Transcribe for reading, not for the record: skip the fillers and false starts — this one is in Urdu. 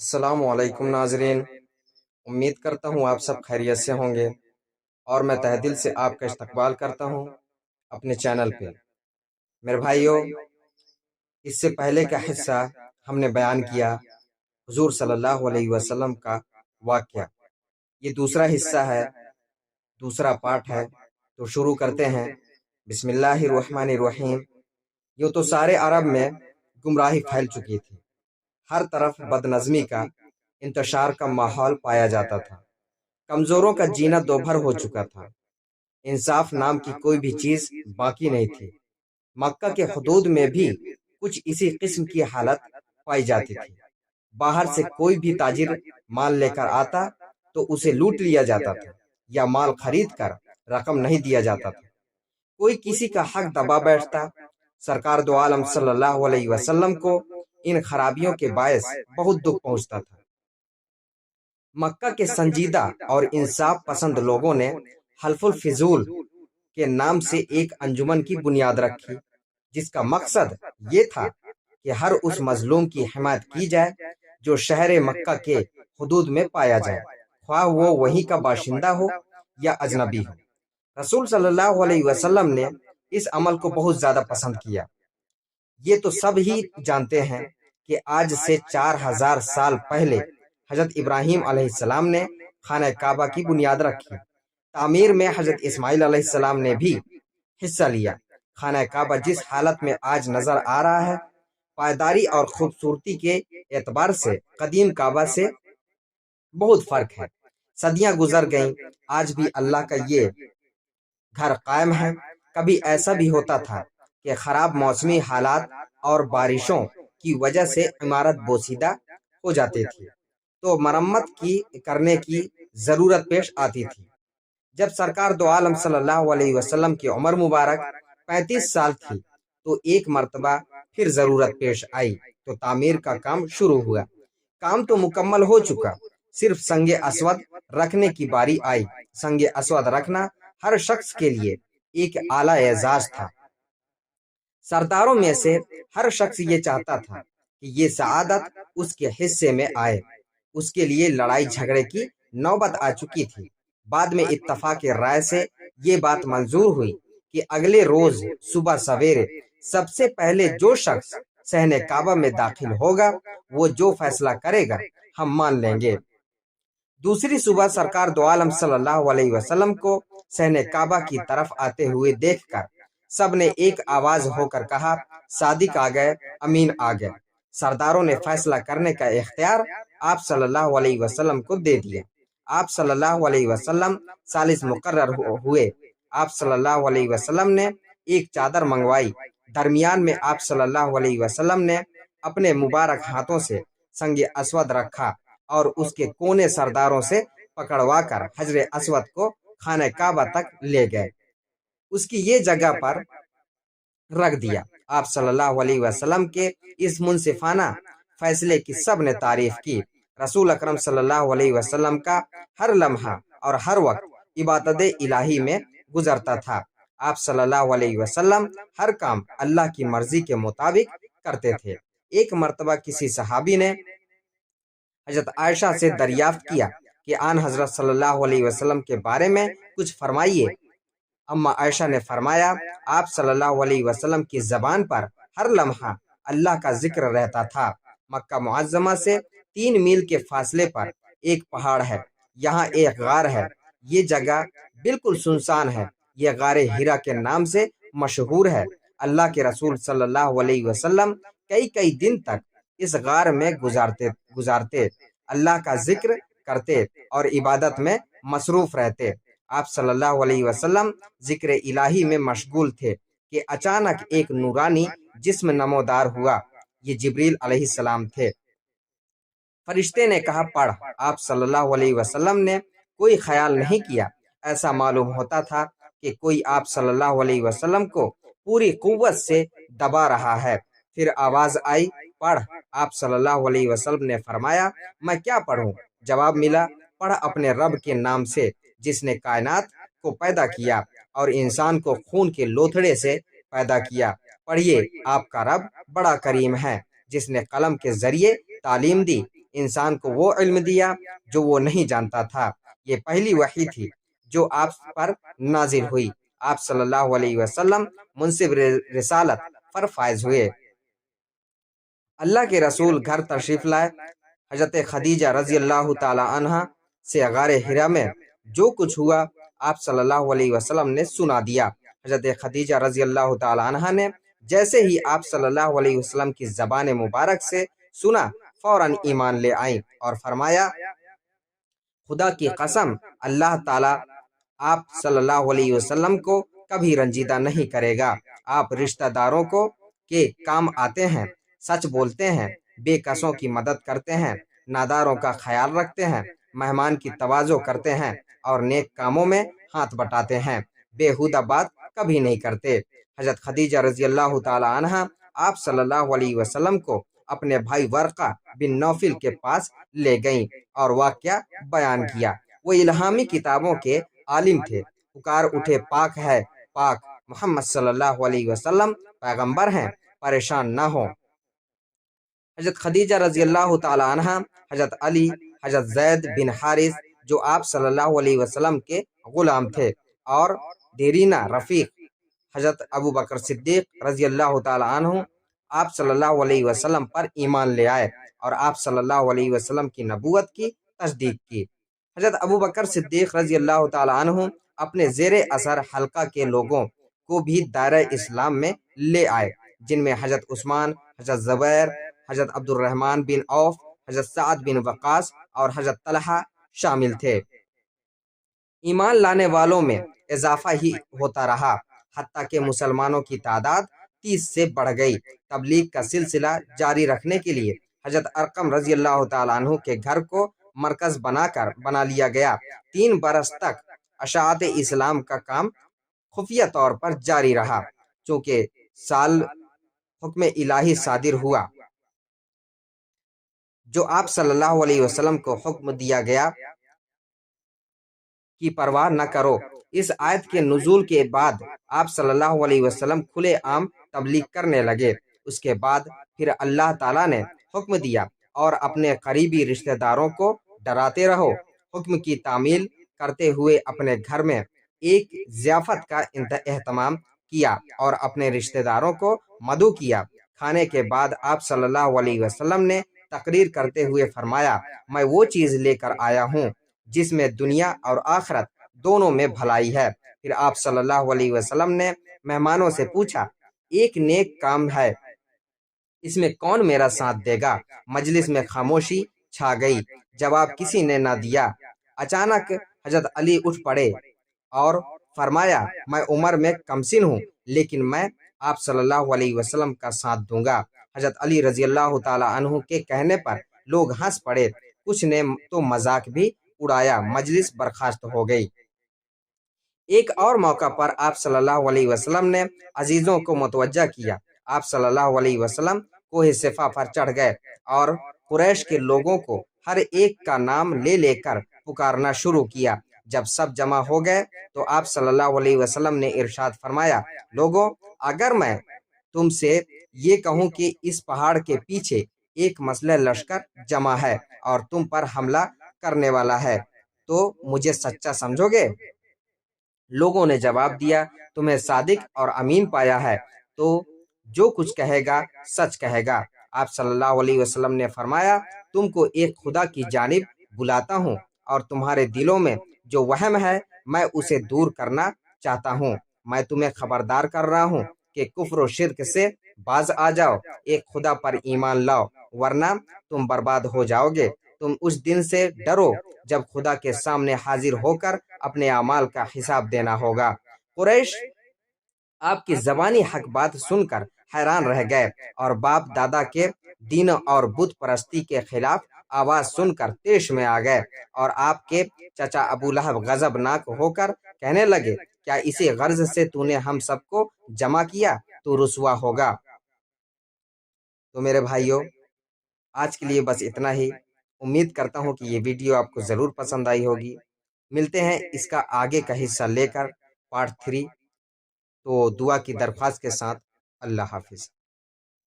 السلام علیکم ناظرین، امید کرتا ہوں آپ سب خیریت سے ہوں گے اور میں تہہ دل سے آپ کا استقبال کرتا ہوں اپنے چینل پہ۔ میرے بھائیوں، اس سے پہلے کا حصہ ہم نے بیان کیا حضور صلی اللہ علیہ وسلم کا واقعہ۔ یہ دوسرا حصہ ہے، دوسرا پارٹ ہے، تو شروع کرتے ہیں۔ بسم اللہ الرحمن الرحیم۔ یوں تو سارے عرب میں گمراہی پھیل چکی تھی، ہر طرف بدنظمی کا انتشار کا ماحول پایا جاتا تھا، کمزوروں کا جینا دوبھر ہو چکا تھا، انصاف نام کی کوئی بھی چیز باقی نہیں تھی۔ مکہ کے حدود میں بھی کچھ اسی قسم کی حالت پائی جاتی تھی۔ باہر سے کوئی بھی تاجر مال لے کر آتا تو اسے لوٹ لیا جاتا تھا یا مال خرید کر رقم نہیں دیا جاتا تھا۔ کوئی کسی کا حق دبا بیٹھتا۔ سرکار دو عالم صلی اللہ علیہ وسلم کو ان خرابیوں کے باعث بہت دکھ پہنچتا تھا۔ مکہ کے سنجیدہ اور انصاف پسند لوگوں نے حلف الفضول کے نام سے ایک انجمن کی بنیاد رکھی، جس کا مقصد یہ تھا کہ ہر اس مظلوم کی حمایت کی جائے جو شہر مکہ کے حدود میں پایا جائے، خواہ وہ وہیں کا باشندہ ہو یا اجنبی ہو۔ رسول صلی اللہ علیہ وسلم نے اس عمل کو بہت زیادہ پسند کیا۔ یہ تو سب ہی جانتے ہیں کہ آج سے 4000 سال پہلے حضرت ابراہیم علیہ السلام نے خانہ کعبہ کی بنیاد رکھی۔ تعمیر میں حضرت اسماعیل علیہ السلام نے بھی حصہ لیا۔ خانہ کعبہ جس حالت میں آج نظر آ رہا ہے، پائیداری اور خوبصورتی کے اعتبار سے قدیم کعبہ سے بہت فرق ہے۔ صدیاں گزر گئیں، آج بھی اللہ کا یہ گھر قائم ہے۔ کبھی ایسا بھی ہوتا تھا کہ خراب موسمی حالات اور بارشوں کی وجہ سے عمارت بوسیدہ ہو جاتی تھی تو مرمت کرنے کی ضرورت پیش آتی تھی۔ جب سرکار دو عالم صلی اللہ علیہ وسلم کی عمر مبارک 35 سال تھی تو ایک مرتبہ پھر ضرورت پیش آئی تو تعمیر کا کام شروع ہوا۔ کام تو مکمل ہو چکا، صرف سنگ اسود رکھنے کی باری آئی۔ سنگ اسود رکھنا ہر شخص کے لیے ایک اعلیٰ اعزاز تھا۔ سرداروں میں سے ہر شخص یہ چاہتا تھا کہ یہ سعادت اس کے حصے میں آئے۔ اس کے لیے لڑائی جھگڑے کی نوبت آ چکی تھی۔ بعد میں اتفاق رائے سے یہ بات منظور ہوئی کہ اگلے روز صبح سویرے سب سے پہلے جو شخص صحن کعبہ میں داخل ہوگا، وہ جو فیصلہ کرے گا ہم مان لیں گے۔ دوسری صبح سرکار دو عالم صلی اللہ علیہ وسلم کو صحن کعبہ کی طرف آتے ہوئے دیکھ کر سب نے ایک آواز ہو کر کہا، صادق آ گئے، امین آ گئے۔ سرداروں نے فیصلہ کرنے کا اختیار آپ صلی اللہ علیہ وسلم کو دے دیا۔ آپ صلی اللہ علیہ وسلم ثالث مقرر ہوئے۔ آپ صلی اللہ علیہ وسلم نے ایک چادر منگوائی۔ درمیان میں آپ صلی اللہ علیہ وسلم نے اپنے مبارک ہاتھوں سے سنگ اسود رکھا اور اس کے کونے سرداروں سے پکڑوا کر حجر اسود کو خانہ کعبہ تک لے گئے، اس کی یہ جگہ پر رکھ دیا۔ آپ صلی اللہ علیہ وسلم کے اس منصفانہ فیصلے کی سب نے تعریف کی۔ رسول اکرم صلی اللہ علیہ وسلم کا ہر لمحہ اور ہر وقت عبادت الہی میں گزرتا تھا۔ آپ صلی اللہ علیہ وسلم ہر کام اللہ کی مرضی کے مطابق کرتے تھے۔ ایک مرتبہ کسی صحابی نے حضرت عائشہ سے دریافت کیا کہ آن حضرت صلی اللہ علیہ وسلم کے بارے میں کچھ فرمائیے۔ اما عائشہ نے فرمایا، آپ صلی اللہ علیہ وسلم کی زبان پر ہر لمحہ اللہ کا ذکر رہتا تھا۔ مکہ معظمہ سے 3 میل کے فاصلے پر ایک پہاڑ ہے، یہاں ایک غار ہے۔ یہ جگہ بالکل سنسان ہے، یہ غار ہیرا کے نام سے مشہور ہے۔ اللہ کے رسول صلی اللہ علیہ وسلم کئی دن تک اس غار میں گزارتے، اللہ کا ذکر کرتے اور عبادت میں مصروف رہتے۔ آپ صلی اللہ علیہ وسلم ذکر الہی میں مشغول تھے کہ اچانک ایک نورانی جسم نمودار ہوا۔ یہ جبریل علیہ السلام تھے۔ فرشتے نے کہا، پڑھ۔ آپ صلی اللہ علیہ وسلم نے کوئی خیال نہیں کیا۔ ایسا معلوم ہوتا تھا کہ کوئی آپ صلی اللہ علیہ وسلم کو پوری قوت سے دبا رہا ہے۔ پھر آواز آئی، پڑھ۔ آپ صلی اللہ علیہ وسلم نے فرمایا، میں کیا پڑھوں؟ جواب ملا، پڑھ اپنے رب کے نام سے جس نے کائنات کو پیدا کیا اور انسان کو خون کے لوتھڑے سے پیدا کیا۔ پڑھیے، آپ کا رب بڑا کریم ہے جس نے قلم کے ذریعے تعلیم دی انسان کو وہ علم دیا جو وہ نہیں جانتا تھا۔ یہ پہلی وحی تھی جو آپ پر نازل ہوئی۔ آپ صلی اللہ علیہ وسلم منصب رسالت پر فائز ہوئے۔ اللہ کے رسول گھر تشریف لائے۔ حضرت خدیجہ رضی اللہ تعالی عنہ سے غار حرا میں جو کچھ ہوا آپ صلی اللہ علیہ وسلم نے سنا دیا۔ حضرت خدیجہ رضی اللہ تعالی عنہ نے جیسے ہی آپ صلی اللہ علیہ وسلم کی زبان مبارک سے سنا فوراً ایمان لے آئیں اور فرمایا، خدا کی قسم اللہ تعالیٰ آپ صلی اللہ علیہ وسلم کو کبھی رنجیدہ نہیں کرے گا۔ آپ رشتہ داروں کو کے کام آتے ہیں، سچ بولتے ہیں، بے کسوں کی مدد کرتے ہیں، ناداروں کا خیال رکھتے ہیں، مہمان کی تواضع کرتے ہیں اور نیک کاموں میں ہاتھ بٹاتے ہیں، بےہودہ بات کبھی نہیں کرتے۔ حضرت خدیجہ رضی اللہ تعالی عنہ آپ صلی اللہ علیہ وسلم کو اپنے بھائی ورقہ بن نوفل کے پاس لے گئیں اور واقعہ بیان کیا۔ وہ الہامی کتابوں کے عالم تھے، پکار اٹھے، پاک ہے پاک، محمد صلی اللہ علیہ وسلم پیغمبر ہیں، پریشان نہ ہوں۔ حضرت خدیجہ رضی اللہ تعالی عنہ، حضرت علی، حضرت زید بن حارث جو آپ صلی اللہ علیہ وسلم کے غلام تھے، اور دیرینہ رفیق حضرت ابو بکر صدیق رضی اللہ تعالی عنہ آپ صلی اللہ علیہ وسلم پر ایمان لے آئے اور آپ صلی اللہ علیہ وسلم کی نبوت کی تصدیق کی۔ حضرت ابو بکر صدیق رضی اللہ تعالی عنہ اپنے زیر اثر حلقہ کے لوگوں کو بھی دائرہ اسلام میں لے آئے، جن میں حضرت عثمان، حضرت زبیر، حضرت عبد الرحمن بن عوف، حضرت سعد بن وقاص اور حضرت طلحہ شامل تھے۔ ایمان لانے والوں میں اضافہ ہی ہوتا رہا، حتیٰ کہ مسلمانوں کی تعداد 30 سے بڑھ گئی۔ تبلیغ کا سلسلہ جاری رکھنے کے لیے حضرت ارقم رضی اللہ تعالیٰ عنہ کے گھر کو مرکز بنا لیا گیا۔ 3 برس تک اشاعت اسلام کا کام خفیہ طور پر جاری رہا۔ چونکہ سال حکم الہی صادر ہوا جو آپ صلی اللہ علیہ وسلم کو حکم دیا گیا کی پرواہ نہ کرو۔ اس آیت کے نزول کے بعد آپ صلی اللہ علیہ وسلم کھلے عام تبلیغ کرنے لگے۔ اس کے بعد پھر اللہ تعالیٰ نے حکم دیا، اور اپنے قریبی رشتہ داروں کو ڈراتے رہو۔ حکم کی تعمیل کرتے ہوئے اپنے گھر میں ایک ضیافت کا اہتمام کیا اور اپنے رشتہ داروں کو مدعو کیا۔ کھانے کے بعد آپ صلی اللہ علیہ وسلم نے تقریر کرتے ہوئے فرمایا، میں وہ چیز لے کر آیا ہوں جس میں دنیا اور آخرت دونوں میں بھلائی ہے۔ پھر آپ صلی اللہ علیہ وسلم نے مہمانوں سے پوچھا، ایک نیک کام ہے، اس میں کون میرا ساتھ دے گا؟ مجلس میں خاموشی چھا گئی، جواب کسی نے نہ دیا۔ اچانک حضرت علی اٹھ پڑے اور فرمایا، میں عمر میں کمسن ہوں، لیکن میں آپ صلی اللہ علیہ وسلم کا ساتھ دوں گا۔ حضرت علی رضی اللہ تعالی عنہ کے کہنے پر لوگ ہنس پڑے، کچھ نے تو مذاق بھی اڑایا، مجلس برخاست ہو گئی۔ ایک اور موقع پر آپ صلی اللہ علیہ وسلم نے عزیزوں کو متوجہ کیا۔ آپ صلی اللہ علیہ وسلم کوہ صفا پر چڑھ گئے اور قریش کے لوگوں کو ہر ایک کا نام لے لے کر پکارنا شروع کیا۔ جب سب جمع ہو گئے تو آپ صلی اللہ علیہ وسلم نے ارشاد فرمایا، لوگوں، اگر میں تم سے یہ کہوں کہ اس پہاڑ کے پیچھے ایک مسلح لشکر جمع ہے اور تم پر حملہ کرنے والا ہے تو مجھے سچا سمجھو گے؟ لوگوں نے جواب دیا، تمہیں صادق اور امین پایا ہے تو جو کچھ کہے گا سچ کہے گا۔ آپ صلی اللہ علیہ وسلم نے فرمایا، تم کو ایک خدا کی جانب بلاتا ہوں، اور تمہارے دلوں میں جو وہم ہے میں اسے دور کرنا چاہتا ہوں۔ میں تمہیں خبردار کر رہا ہوں کہ کفر و شرک سے باز آ جاؤ، ایک خدا پر ایمان لاؤ، ورنہ تم برباد ہو جاؤ گے۔ تم اس دن سے ڈرو جب خدا کے سامنے حاضر ہو کر اپنے اعمال کا حساب دینا ہوگا۔ قریش آپ کی زبانی حق بات سن کر حیران رہ گئے اور باپ دادا کے دین اور بت پرستی کے خلاف آواز سن کر طیش میں آ گئے، اور آپ کے چچا ابو لہب غضب ناک ہو کر کہنے لگے، کیا اسی غرض سے تو نے ہم سب کو جمع کیا؟ تو رسوا ہوگا۔ تو میرے بھائیوں، آج کے لیے بس اتنا ہی۔ امید کرتا ہوں کہ یہ ویڈیو آپ کو ضرور پسند آئی ہوگی۔ ملتے ہیں اس کا آگے کا حصہ لے کر، پارٹ 3۔ تو دعا کی درخواست کے ساتھ، اللہ حافظ۔